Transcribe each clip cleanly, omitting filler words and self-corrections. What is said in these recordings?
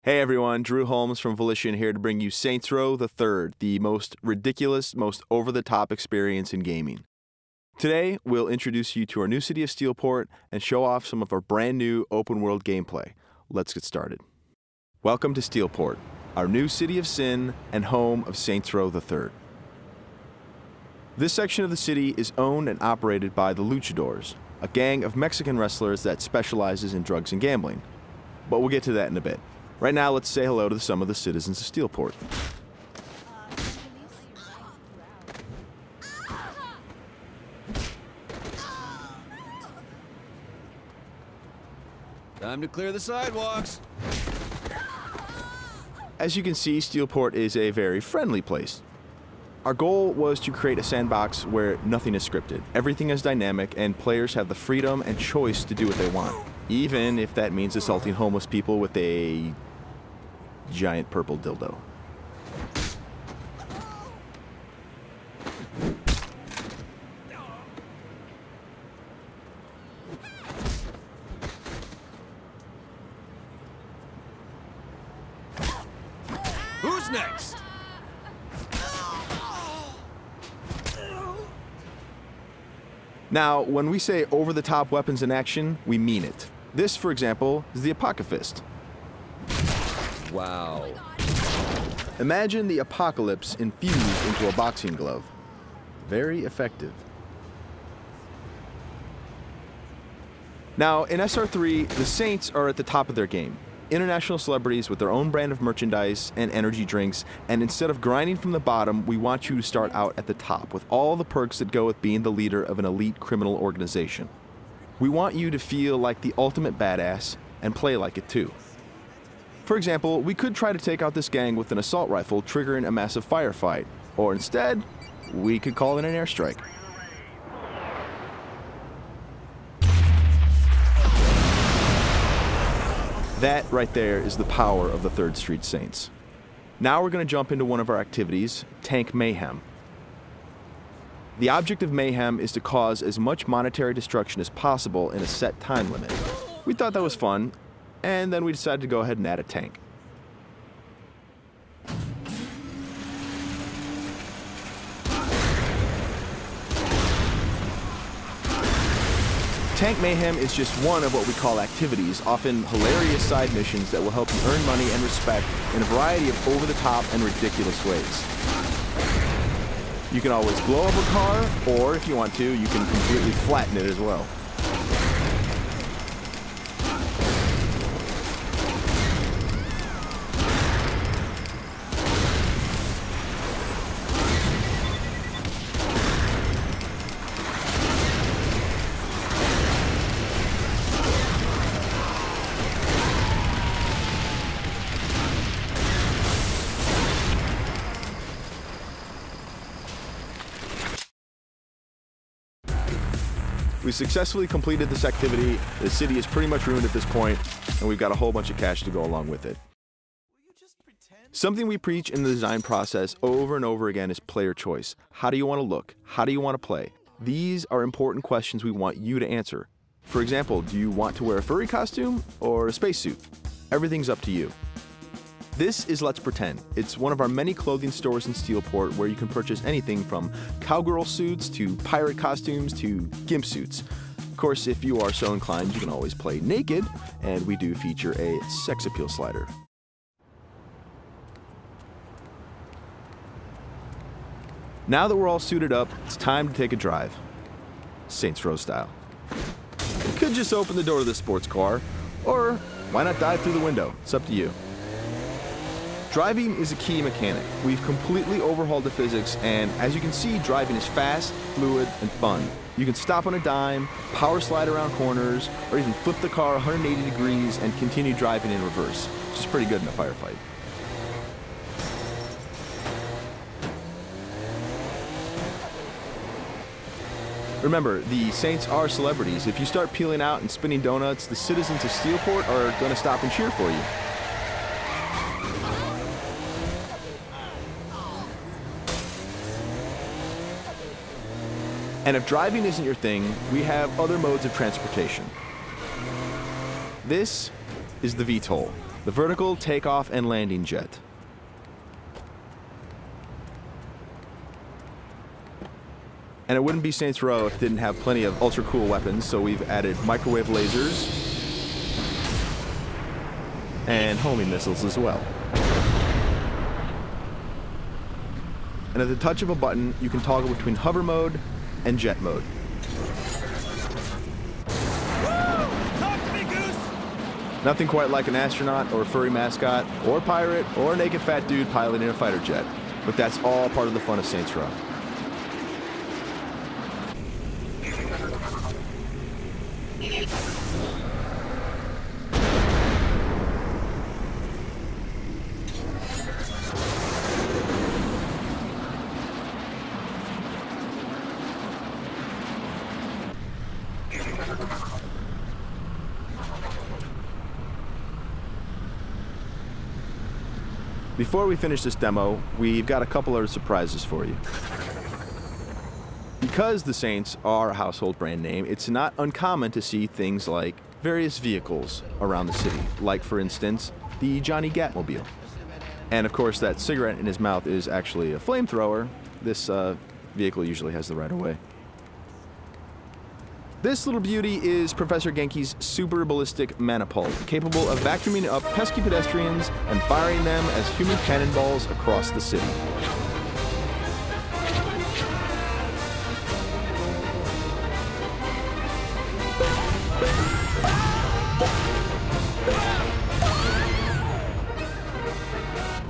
Hey everyone, Drew Holmes from Volition here to bring you Saints Row the Third, the most ridiculous, most over-the-top experience in gaming. Today, we'll introduce you to our new city of Steelport and show off some of our brand new open-world gameplay. Let's get started. Welcome to Steelport, our new city of sin and home of Saints Row the Third. This section of the city is owned and operated by the Luchadors, a gang of Mexican wrestlers that specializes in drugs and gambling. But we'll get to that in a bit. Right now, let's say hello to some of the citizens of Steelport. Time to clear the sidewalks. As you can see, Steelport is a very friendly place. Our goal was to create a sandbox where nothing is scripted. Everything is dynamic, and players have the freedom and choice to do what they want, even if that means assaulting homeless people with a giant purple dildo. Who's next? Now, when we say over-the-top weapons in action, we mean it. This, for example, is the Apocalypse. Wow. Imagine the apocalypse infused into a boxing glove. Very effective. Now, in SR3, the Saints are at the top of their game. International celebrities with their own brand of merchandise and energy drinks, and instead of grinding from the bottom, we want you to start out at the top with all the perks that go with being the leader of an elite criminal organization. We want you to feel like the ultimate badass and play like it too. For example, we could try to take out this gang with an assault rifle triggering a massive firefight, or instead, we could call in an airstrike. That right there is the power of the 3rd Street Saints. Now we're going to jump into one of our activities, Tank Mayhem. The object of Mayhem is to cause as much monetary destruction as possible in a set time limit. We thought that was fun, and then we decided to go ahead and add a tank. Tank Mayhem is just one of what we call activities, often hilarious side missions that will help you earn money and respect in a variety of over-the-top and ridiculous ways. You can always blow up a car, or if you want to, you can completely flatten it as well. We successfully completed this activity. The city is pretty much ruined at this point, and we've got a whole bunch of cash to go along with it. Something we preach in the design process over and over again is player choice. How do you want to look? How do you want to play? These are important questions we want you to answer. For example, do you want to wear a furry costume or a spacesuit? Everything's up to you. This is Let's Pretend. It's one of our many clothing stores in Steelport where you can purchase anything from cowgirl suits to pirate costumes to gimp suits. Of course, if you are so inclined, you can always play naked, and we do feature a sex appeal slider. Now that we're all suited up, it's time to take a drive. Saints Row style. You could just open the door to the sports car, or why not dive through the window? It's up to you. Driving is a key mechanic. We've completely overhauled the physics, and as you can see, driving is fast, fluid, and fun. You can stop on a dime, power slide around corners, or even flip the car 180 degrees and continue driving in reverse, which is pretty good in a firefight. Remember, the Saints are celebrities. If you start peeling out and spinning donuts, the citizens of Steelport are going to stop and cheer for you. And if driving isn't your thing, we have other modes of transportation. This is the VTOL. the vertical takeoff and landing jet. And it wouldn't be Saints Row if it didn't have plenty of ultra cool weapons, so we've added microwave lasers and homing missiles as well. And at the touch of a button, you can toggle between hover mode and jet mode. Talk to me, Goose! Nothing quite like an astronaut or a furry mascot or pirate or a naked fat dude piloting a fighter jet, but that's all part of the fun of Saints Row. Before we finish this demo, we've got a couple other surprises for you. Because the Saints are a household brand name, it's not uncommon to see things like various vehicles around the city, like for instance, the Johnny Gatmobile. And of course, that cigarette in his mouth is actually a flamethrower. This vehicle usually has the right of way. This little beauty is Professor Genki's super ballistic manipult, capable of vacuuming up pesky pedestrians and firing them as human cannonballs across the city.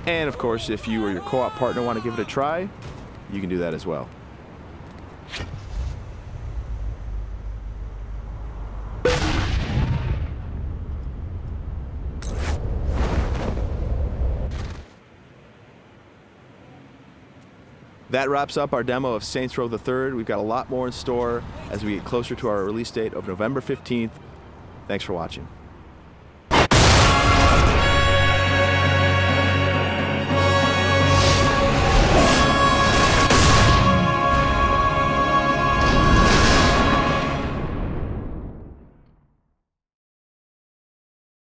And of course, if you or your co-op partner want to give it a try, you can do that as well. That wraps up our demo of Saints Row the Third. We've got a lot more in store as we get closer to our release date of November 15th. Thanks for watching.